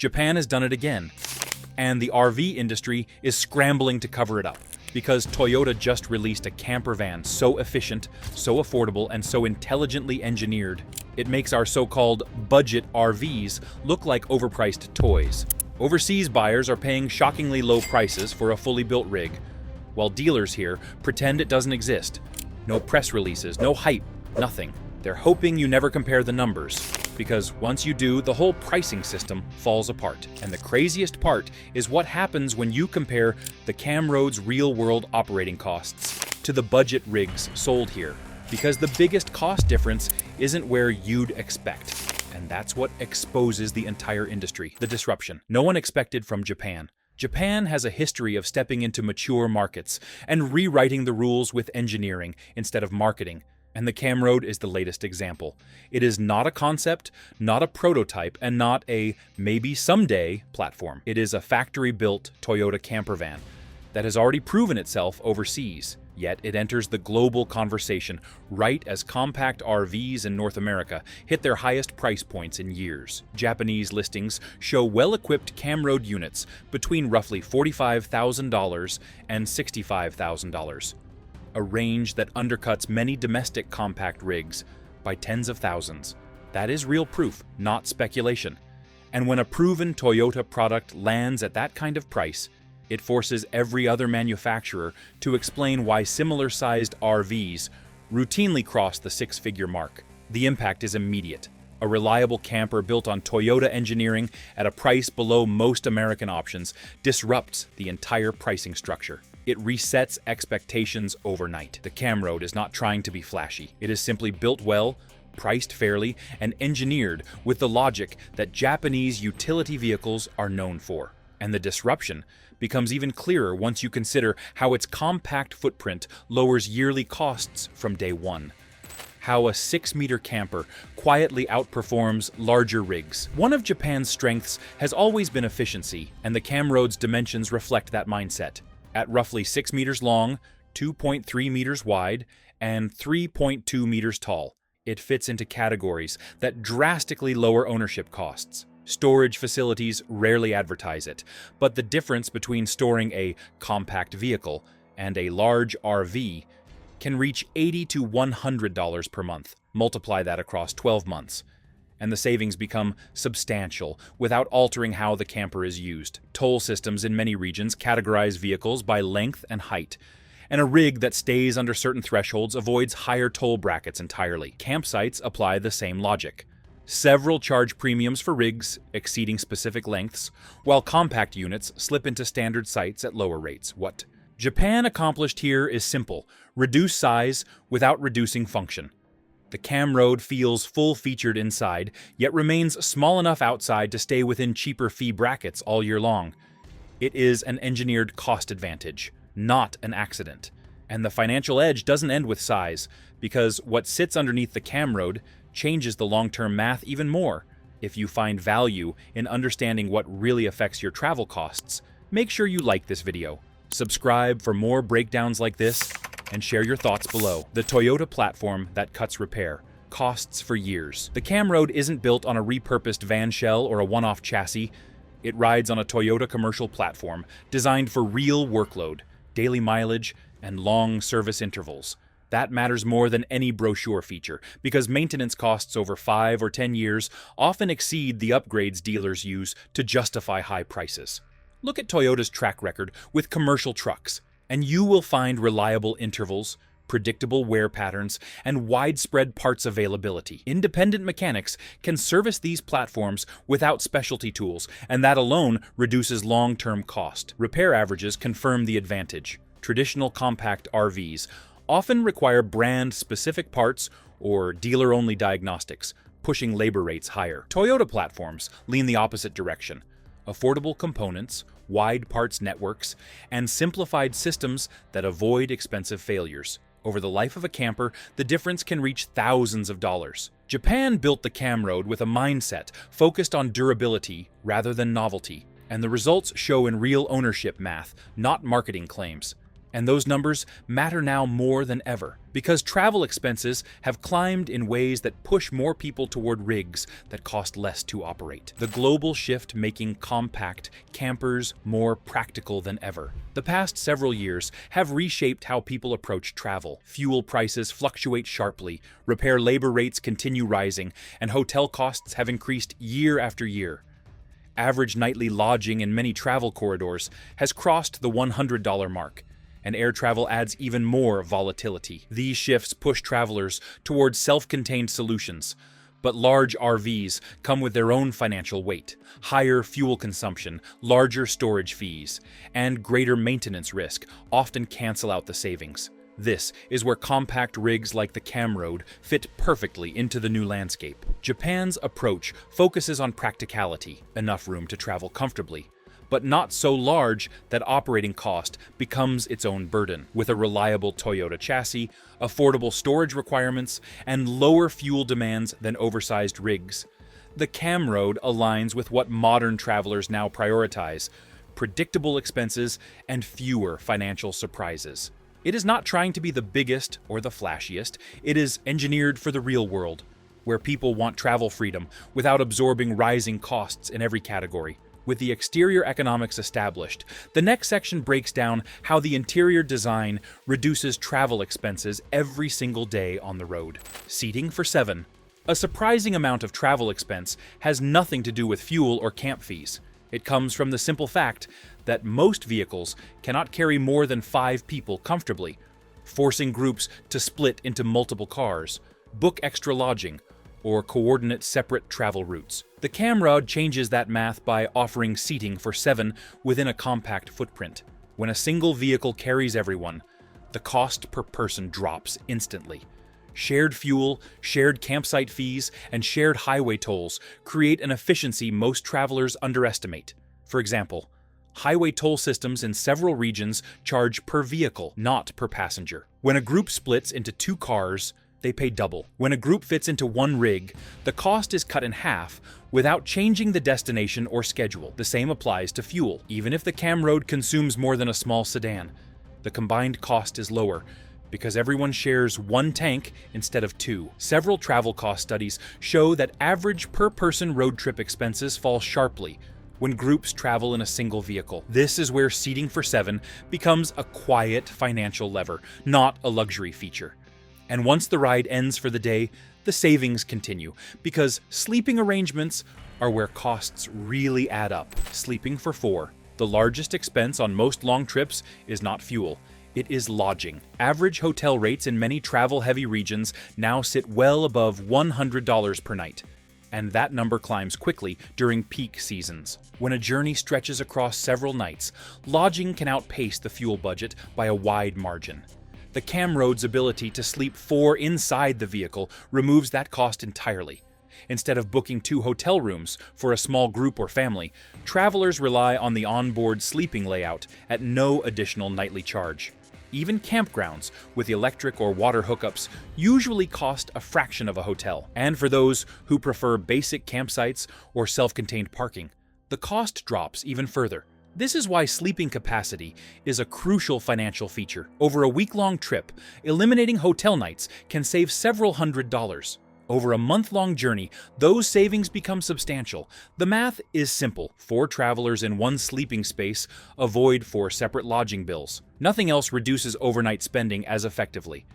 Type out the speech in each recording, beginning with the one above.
Japan has done it again, and the RV industry is scrambling to cover it up because Toyota just released a campervan so efficient, so affordable, and so intelligently engineered, it makes our so-called budget RVs look like overpriced toys. Overseas buyers are paying shockingly low prices for a fully built rig, while dealers here pretend it doesn't exist. No press releases, no hype, nothing. They're hoping you never compare the numbers, because once you do, the whole pricing system falls apart. And the craziest part is what happens when you compare the Camroad's real-world operating costs to the budget rigs sold here, because the biggest cost difference isn't where you'd expect. And that's what exposes the entire industry, the disruption no one expected from Japan. Japan has a history of stepping into mature markets and rewriting the rules with engineering instead of marketing. And the Camroad is the latest example. It is not a concept, not a prototype, and not a maybe someday platform. It is a factory-built Toyota campervan that has already proven itself overseas. Yet it enters the global conversation right as compact RVs in North America hit their highest price points in years. Japanese listings show well-equipped Camroad units between roughly $45,000 and $65,000. A range that undercuts many domestic compact rigs by tens of thousands. That is real proof, not speculation. And when a proven Toyota product lands at that kind of price, it forces every other manufacturer to explain why similar-sized RVs routinely cross the six-figure mark. The impact is immediate. A reliable camper built on Toyota engineering at a price below most American options disrupts the entire pricing structure. It resets expectations overnight. The Camroad is not trying to be flashy. It is simply built well, priced fairly, and engineered with the logic that Japanese utility vehicles are known for. And the disruption becomes even clearer once you consider how its compact footprint lowers yearly costs from day one. How a 6-meter camper quietly outperforms larger rigs. One of Japan's strengths has always been efficiency, and the Camroad's dimensions reflect that mindset. At roughly 6 meters long, 2.3 meters wide, and 3.2 meters tall, it fits into categories that drastically lower ownership costs. Storage facilities rarely advertise it, but the difference between storing a compact vehicle and a large RV can reach $80 to $100 per month. Multiply that across 12 months. And the savings become substantial without altering how the camper is used. Toll systems in many regions categorize vehicles by length and height, and a rig that stays under certain thresholds avoids higher toll brackets entirely. Campsites apply the same logic. Several charge premiums for rigs exceeding specific lengths, while compact units slip into standard sites at lower rates. What Japan accomplished here is simple: reduce size without reducing function. The Camroad feels full-featured inside, yet remains small enough outside to stay within cheaper fee brackets all year long. It is an engineered cost advantage, not an accident. And the financial edge doesn't end with size, because what sits underneath the Camroad changes the long-term math even more. If you find value in understanding what really affects your travel costs, make sure you like this video, subscribe for more breakdowns like this, and share your thoughts below. The Toyota platform that cuts repair costs for years. The Camroad isn't built on a repurposed van shell or a one-off chassis. It rides on a Toyota commercial platform designed for real workload, daily mileage, and long service intervals. That matters more than any brochure feature, because maintenance costs over 5 or 10 years often exceed the upgrades dealers use to justify high prices. Look at Toyota's track record with commercial trucks, and you will find reliable intervals, predictable wear patterns, and widespread parts availability. Independent mechanics can service these platforms without specialty tools, and that alone reduces long-term cost. Repair averages confirm the advantage. Traditional compact RVs often require brand-specific parts or dealer-only diagnostics, pushing labor rates higher. Toyota platforms lean the opposite direction. Affordable components, wide parts networks, and simplified systems that avoid expensive failures. Over the life of a camper, the difference can reach thousands of dollars. Japan built the Camroad with a mindset focused on durability rather than novelty, and the results show in real ownership math, not marketing claims. And those numbers matter now more than ever, because travel expenses have climbed in ways that push more people toward rigs that cost less to operate. The global shift making compact campers more practical than ever. The past several years have reshaped how people approach travel. Fuel prices fluctuate sharply, repair labor rates continue rising, and hotel costs have increased year after year. Average nightly lodging in many travel corridors has crossed the $100 mark, and air travel adds even more volatility. These shifts push travelers towards self-contained solutions, but large R-Vees come with their own financial weight: higher fuel consumption, larger storage fees, and greater maintenance risk often cancel out the savings. This is where compact rigs like the Camroad fit perfectly into the new landscape. Japan's approach focuses on practicality, enough room to travel comfortably, but not so large that operating cost becomes its own burden. With a reliable Toyota chassis, affordable storage requirements, and lower fuel demands than oversized rigs, the Camroad aligns with what modern travelers now prioritize: predictable expenses and fewer financial surprises. It is not trying to be the biggest or the flashiest. It is engineered for the real world, where people want travel freedom without absorbing rising costs in every category. With the exterior economics established, the next section breaks down how the interior design reduces travel expenses every single day on the road. Seating for 7. A surprising amount of travel expense has nothing to do with fuel or camp fees. It comes from the simple fact that most vehicles cannot carry more than 5 people comfortably, forcing groups to split into multiple cars, book extra lodging, or coordinate separate travel routes. The Camroad changes that math by offering seating for 7 within a compact footprint. When a single vehicle carries everyone, the cost per person drops instantly. Shared fuel, shared campsite fees, and shared highway tolls create an efficiency most travelers underestimate. For example, highway toll systems in several regions charge per vehicle, not per passenger. When a group splits into 2 cars, they pay double. When a group fits into 1 rig, the cost is cut in half without changing the destination or schedule. The same applies to fuel. Even if the Camroad consumes more than a small sedan, the combined cost is lower because everyone shares 1 tank instead of 2. Several travel cost studies show that average per-person road trip expenses fall sharply when groups travel in a single vehicle. This is where seating for 7 becomes a quiet financial lever, not a luxury feature. And once the ride ends for the day, the savings continue, because sleeping arrangements are where costs really add up. Sleeping for 4. The largest expense on most long trips is not fuel. It is lodging. Average hotel rates in many travel-heavy regions now sit well above $100 per night, and that number climbs quickly during peak seasons. When a journey stretches across several nights, lodging can outpace the fuel budget by a wide margin. The Camroad's ability to sleep 4 inside the vehicle removes that cost entirely. Instead of booking 2 hotel rooms for a small group or family, travelers rely on the onboard sleeping layout at no additional nightly charge. Even campgrounds with electric or water hookups usually cost a fraction of a hotel. And for those who prefer basic campsites or self-contained parking, the cost drops even further. This is why sleeping capacity is a crucial financial feature. Over a week-long trip, eliminating hotel nights can save several $100s. Over a month-long journey, those savings become substantial. The math is simple. 4 travelers in 1 sleeping space avoid 4 separate lodging bills. Nothing else reduces overnight spending as effectively.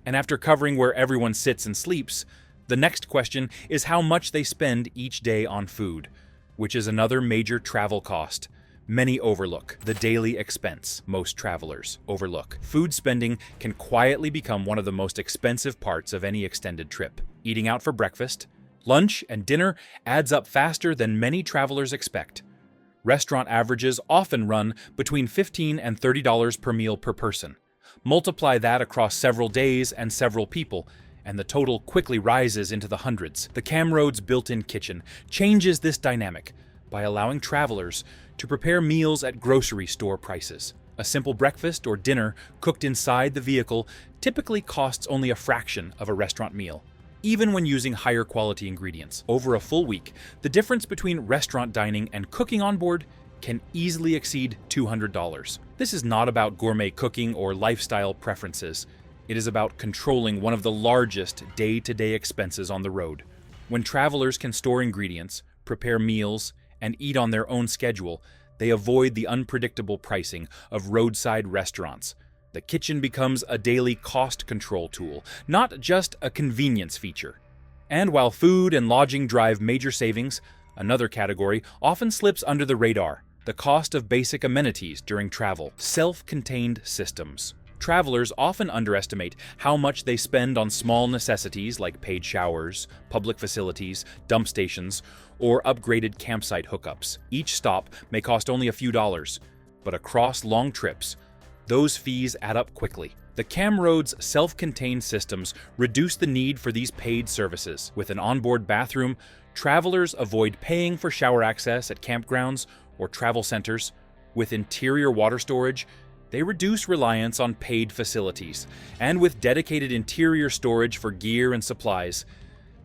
And after covering where everyone sits and sleeps, the next question is how much they spend each day on food, which is another major travel cost many overlook. The daily expense most travelers overlook. Food spending can quietly become one of the most expensive parts of any extended trip. Eating out for breakfast, lunch, and dinner adds up faster than many travelers expect. Restaurant averages often run between $15 and $30 per meal per person. Multiply that across several days and several people, and the total quickly rises into the hundreds. The Camroad's built-in kitchen changes this dynamic by allowing travelers to prepare meals at grocery store prices. A simple breakfast or dinner cooked inside the vehicle typically costs only a fraction of a restaurant meal, even when using higher quality ingredients. Over a full week, the difference between restaurant dining and cooking on board can easily exceed $200. This is not about gourmet cooking or lifestyle preferences. It is about controlling one of the largest day-to-day expenses on the road. When travelers can store ingredients, prepare meals, and eat on their own schedule, they avoid the unpredictable pricing of roadside restaurants. The kitchen becomes a daily cost control tool, not just a convenience feature. And while food and lodging drive major savings, another category often slips under the radar: the cost of basic amenities during travel. Self-contained systems. Travelers often underestimate how much they spend on small necessities like paid showers, public facilities, dump stations, or upgraded campsite hookups. Each stop may cost only a few dollars, but across long trips, those fees add up quickly. The Camroad's self-contained systems reduce the need for these paid services. With an onboard bathroom, travelers avoid paying for shower access at campgrounds or travel centers. With interior water storage, they reduce reliance on paid facilities. And with dedicated interior storage for gear and supplies,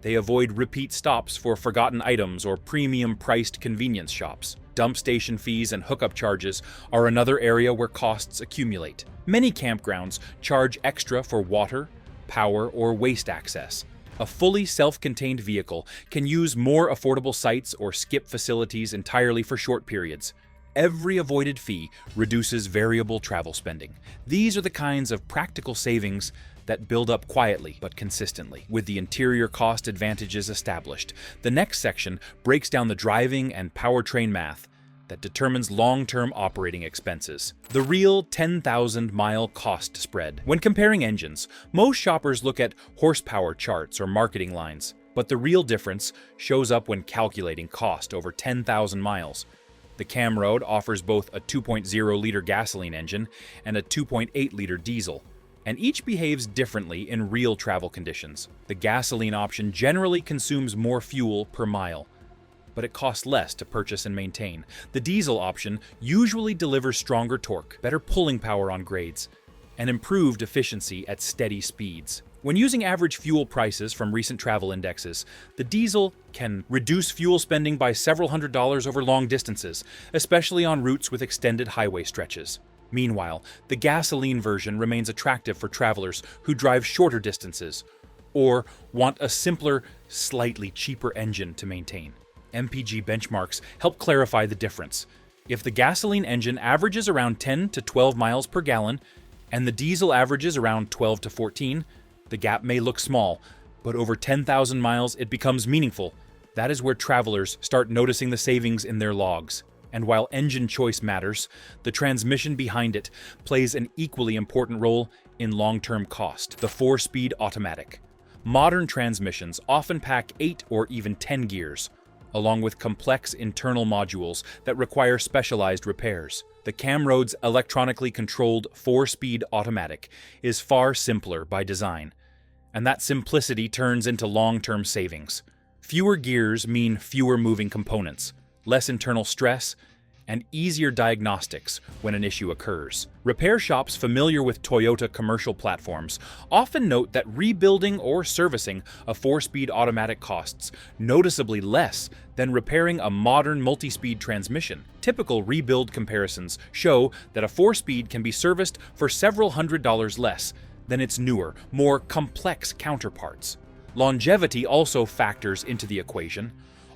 they avoid repeat stops for forgotten items or premium-priced convenience shops. Dump station fees and hookup charges are another area where costs accumulate. Many campgrounds charge extra for water, power, or waste access. A fully self-contained vehicle can use more affordable sites or skip facilities entirely for short periods. Every avoided fee reduces variable travel spending. These are the kinds of practical savings that build up quietly but consistently. With the interior cost advantages established, the next section breaks down the driving and powertrain math that determines long-term operating expenses. The real 10,000-mile cost spread. When comparing engines, most shoppers look at horsepower charts or marketing lines, but the real difference shows up when calculating cost over 10,000 miles. The Camroad offers both a 2.0-liter gasoline engine and a 2.8-liter diesel, and each behaves differently in real travel conditions. The gasoline option generally consumes more fuel per mile, but it costs less to purchase and maintain. The diesel option usually delivers stronger torque, better pulling power on grades, and improved efficiency at steady speeds. When using average fuel prices from recent travel indexes, the diesel can reduce fuel spending by several $100s over long distances, especially on routes with extended highway stretches. Meanwhile, the gasoline version remains attractive for travelers who drive shorter distances or want a simpler, slightly cheaper engine to maintain. MPG benchmarks help clarify the difference. If the gasoline engine averages around 10 to 12 miles per gallon and the diesel averages around 12 to 14, the gap may look small, but over 10,000 miles it becomes meaningful. That is where travelers start noticing the savings in their logs. And while engine choice matters, the transmission behind it plays an equally important role in long-term cost. The 4-speed automatic. Modern transmissions often pack 8 or even 10 gears, along with complex internal modules that require specialized repairs. The Camroad's electronically controlled 4-speed automatic is far simpler by design, and that simplicity turns into long-term savings. Fewer gears mean fewer moving components, less internal stress, and easier diagnostics when an issue occurs. Repair shops familiar with Toyota commercial platforms often note that rebuilding or servicing a 4-speed automatic costs noticeably less than repairing a modern multi-speed transmission. Typical rebuild comparisons show that a 4-speed can be serviced for several $100s less than its newer, more complex counterparts. Longevity also factors into the equation.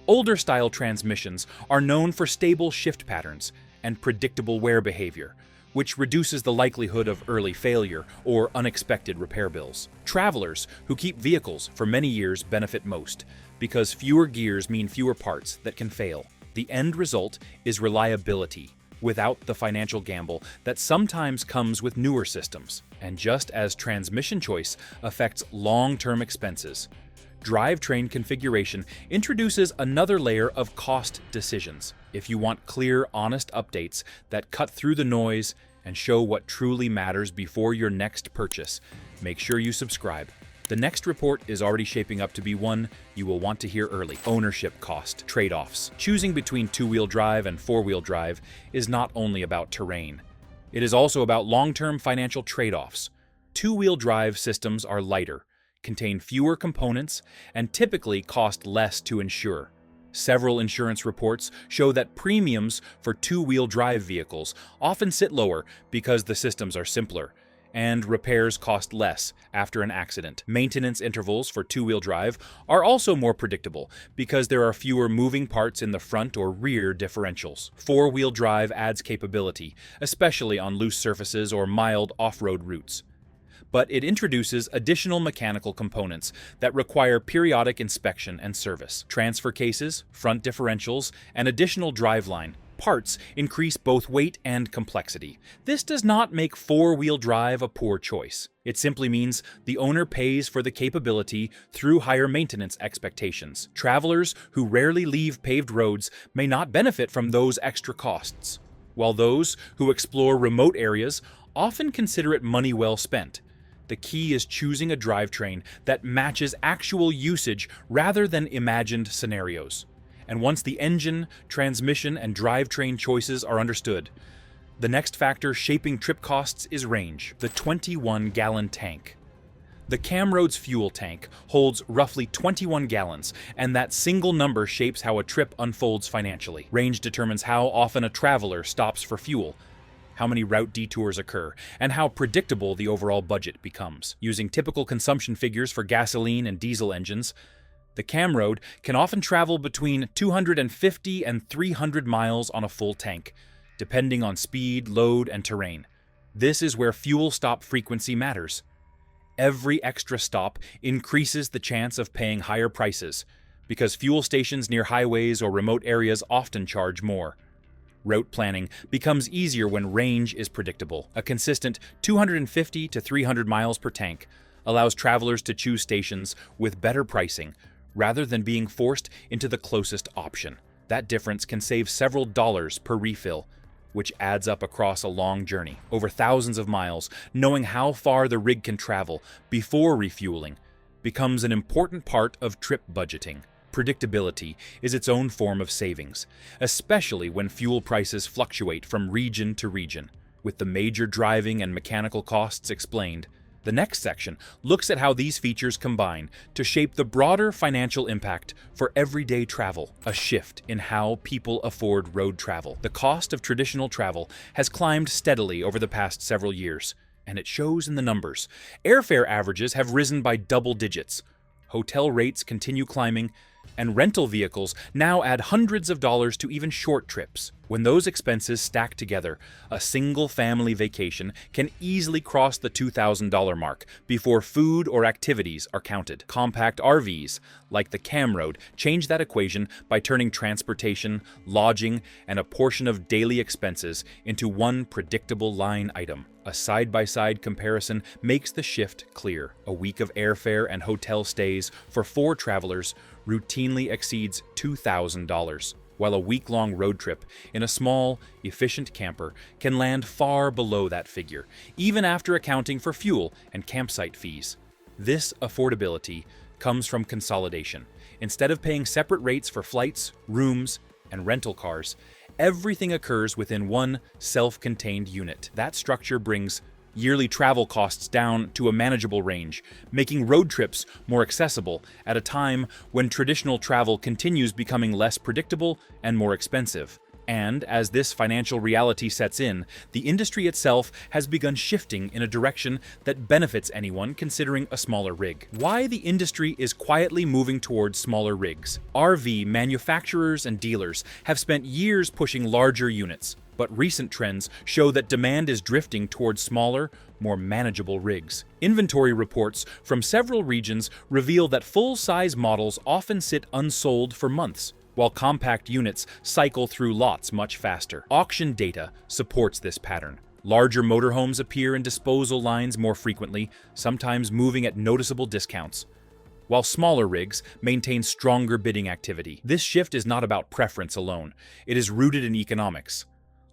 Older-style transmissions are known for stable shift patterns and predictable wear behavior, which reduces the likelihood of early failure or unexpected repair bills. Travelers who keep vehicles for many years benefit most, because fewer gears mean fewer parts that can fail. The end result is reliability, without the financial gamble that sometimes comes with newer systems. And just as transmission choice affects long-term expenses, Drivetrain configuration introduces another layer of cost decisions. If you want clear, honest updates that cut through the noise and show what truly matters before your next purchase, make sure you subscribe. The next report is already shaping up to be one you will want to hear early. Ownership cost trade-offs. Choosing between 2-wheel drive and 4-wheel drive is not only about terrain. It is also about long-term financial trade-offs. 2-wheel drive systems are lighter, contain fewer components, and typically cost less to insure. Several insurance reports show that premiums for two-wheel drive vehicles often sit lower because the systems are simpler, and repairs cost less after an accident. Maintenance intervals for two-wheel drive are also more predictable because there are fewer moving parts in the front or rear differentials. Four-wheel drive adds capability, especially on loose surfaces or mild off-road routes. But it introduces additional mechanical components that require periodic inspection and service. Transfer cases, front differentials, and additional driveline parts increase both weight and complexity. This does not make four-wheel drive a poor choice. It simply means the owner pays for the capability through higher maintenance expectations. Travelers who rarely leave paved roads may not benefit from those extra costs, while those who explore remote areas often consider it money well spent. The key is choosing a drivetrain that matches actual usage rather than imagined scenarios. And once the engine, transmission, and drivetrain choices are understood, the next factor shaping trip costs is range, the 21-gallon tank. The Camroad's fuel tank holds roughly 21 gallons, and that single number shapes how a trip unfolds financially. Range determines how often a traveler stops for fuel, how many route detours occur, and how predictable the overall budget becomes. Using typical consumption figures for gasoline and diesel engines, the Camroad can often travel between 250 and 300 miles on a full tank, depending on speed, load, and terrain. This is where fuel stop frequency matters. Every extra stop increases the chance of paying higher prices, because fuel stations near highways or remote areas often charge more. Route planning becomes easier when range is predictable. A consistent 250 to 300 miles per tank allows travelers to choose stations with better pricing, rather than being forced into the closest option. That difference can save several dollars per refill, which adds up across a long journey. Over thousands of miles, knowing how far the rig can travel before refueling becomes an important part of trip budgeting. Predictability is its own form of savings, especially when fuel prices fluctuate from region to region. With the major driving and mechanical costs explained, the next section looks at how these features combine to shape the broader financial impact for everyday travel, a shift in how people afford road travel. The cost of traditional travel has climbed steadily over the past several years, and it shows in the numbers. Airfare averages have risen by double digits. Hotel rates continue climbing, and rental vehicles now add hundreds of dollars to even short trips. When those expenses stack together, a single family vacation can easily cross the $2,000 mark before food or activities are counted. Compact R-Vees, like the Camroad, change that equation by turning transportation, lodging, and a portion of daily expenses into one predictable line item. A side-by-side comparison makes the shift clear. A week of airfare and hotel stays for 4 travelers routinely exceeds $2,000, while a week-long road trip in a small, efficient camper can land far below that figure, even after accounting for fuel and campsite fees. This affordability comes from consolidation. Instead of paying separate rates for flights, rooms, and rental cars, everything occurs within one self-contained unit. That structure brings yearly travel costs down to a manageable range, making road trips more accessible at a time when traditional travel continues becoming less predictable and more expensive. And as this financial reality sets in, the industry itself has begun shifting in a direction that benefits anyone considering a smaller rig. Why the industry is quietly moving towards smaller rigs. R-Vee manufacturers and dealers have spent years pushing larger units, but recent trends show that demand is drifting towards smaller, more manageable rigs. Inventory reports from several regions reveal that full-size models often sit unsold for months, while compact units cycle through lots much faster. Auction data supports this pattern. Larger motorhomes appear in disposal lines more frequently, sometimes moving at noticeable discounts, while smaller rigs maintain stronger bidding activity. This shift is not about preference alone. It is rooted in economics.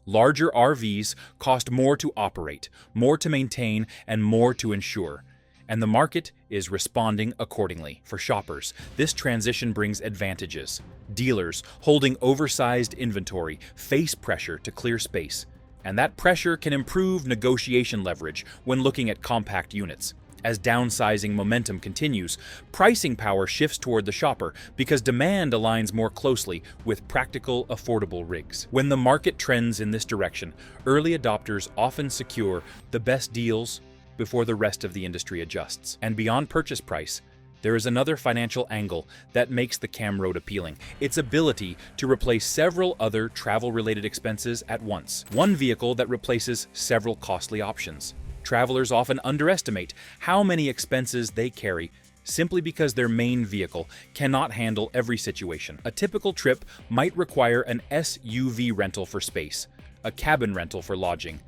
Larger R-Vees cost more to operate, more to maintain, and more to insure, and the market is responding accordingly. For shoppers, this transition brings advantages. Dealers holding oversized inventory face pressure to clear space, and that pressure can improve negotiation leverage when looking at compact units. As downsizing momentum continues, pricing power shifts toward the shopper because demand aligns more closely with practical, affordable rigs. When the market trends in this direction, early adopters often secure the best deals before the rest of the industry adjusts. And beyond purchase price, there is another financial angle that makes the Camroad appealing: its ability to replace several other travel-related expenses at once. One vehicle that replaces several costly options. Travelers often underestimate how many expenses they carry simply because their main vehicle cannot handle every situation. A typical trip might require an SUV rental for space, a cabin rental for lodging,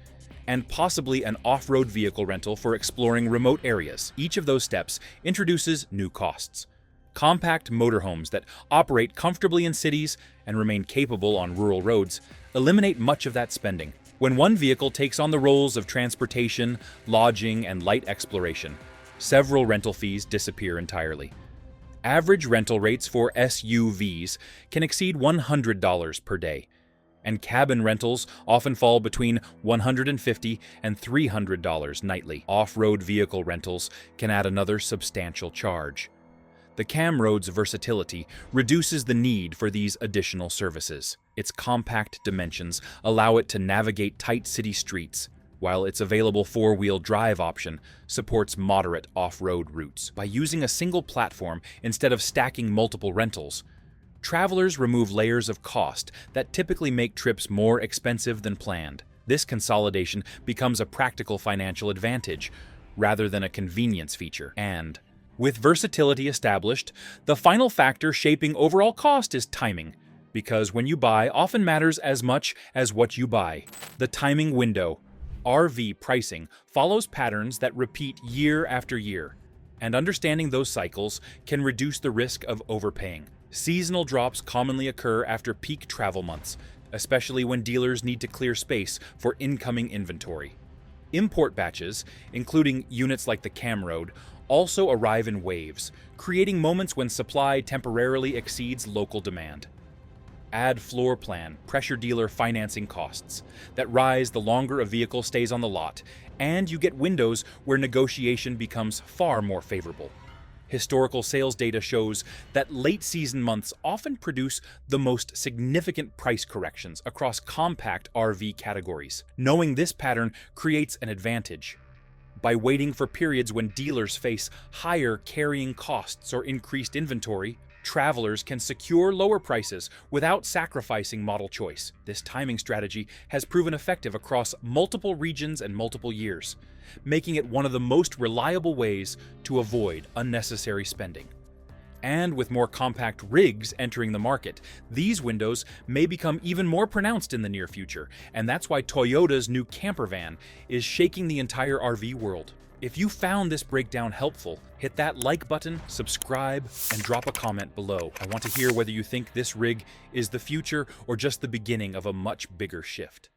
and possibly an off-road vehicle rental for exploring remote areas. Each of those steps introduces new costs. Compact motorhomes that operate comfortably in cities and remain capable on rural roads eliminate much of that spending. When one vehicle takes on the roles of transportation, lodging, and light exploration, several rental fees disappear entirely. Average rental rates for SUVs can exceed $100 per day, and cabin rentals often fall between $150 and $300 nightly. Off-road vehicle rentals can add another substantial charge. The Camroad's versatility reduces the need for these additional services. Its compact dimensions allow it to navigate tight city streets, while its available four-wheel drive option supports moderate off-road routes. By using a single platform instead of stacking multiple rentals, travelers remove layers of cost that typically make trips more expensive than planned. This consolidation becomes a practical financial advantage rather than a convenience feature. And with versatility established, the final factor shaping overall cost is timing, because when you buy often matters as much as what you buy. The timing window, R-Vee pricing, follows patterns that repeat year after year, and understanding those cycles can reduce the risk of overpaying. Seasonal drops commonly occur after peak travel months, especially when dealers need to clear space for incoming inventory. Import batches, including units like the Camroad, also arrive in waves, creating moments when supply temporarily exceeds local demand. Add floor plan, pressure dealer financing costs that rise the longer a vehicle stays on the lot, and you get windows where negotiation becomes far more favorable. Historical sales data shows that late season months often produce the most significant price corrections across compact RV categories. Knowing this pattern creates an advantage. By waiting for periods when dealers face higher carrying costs or increased inventory, travelers can secure lower prices without sacrificing model choice. This timing strategy has proven effective across multiple regions and multiple years, making it one of the most reliable ways to avoid unnecessary spending. And with more compact rigs entering the market, these windows may become even more pronounced in the near future, and that's why Toyota's new Campervan is shaking the entire RV world. If you found this breakdown helpful, hit that like button, subscribe, and drop a comment below. I want to hear whether you think this rig is the future or just the beginning of a much bigger shift.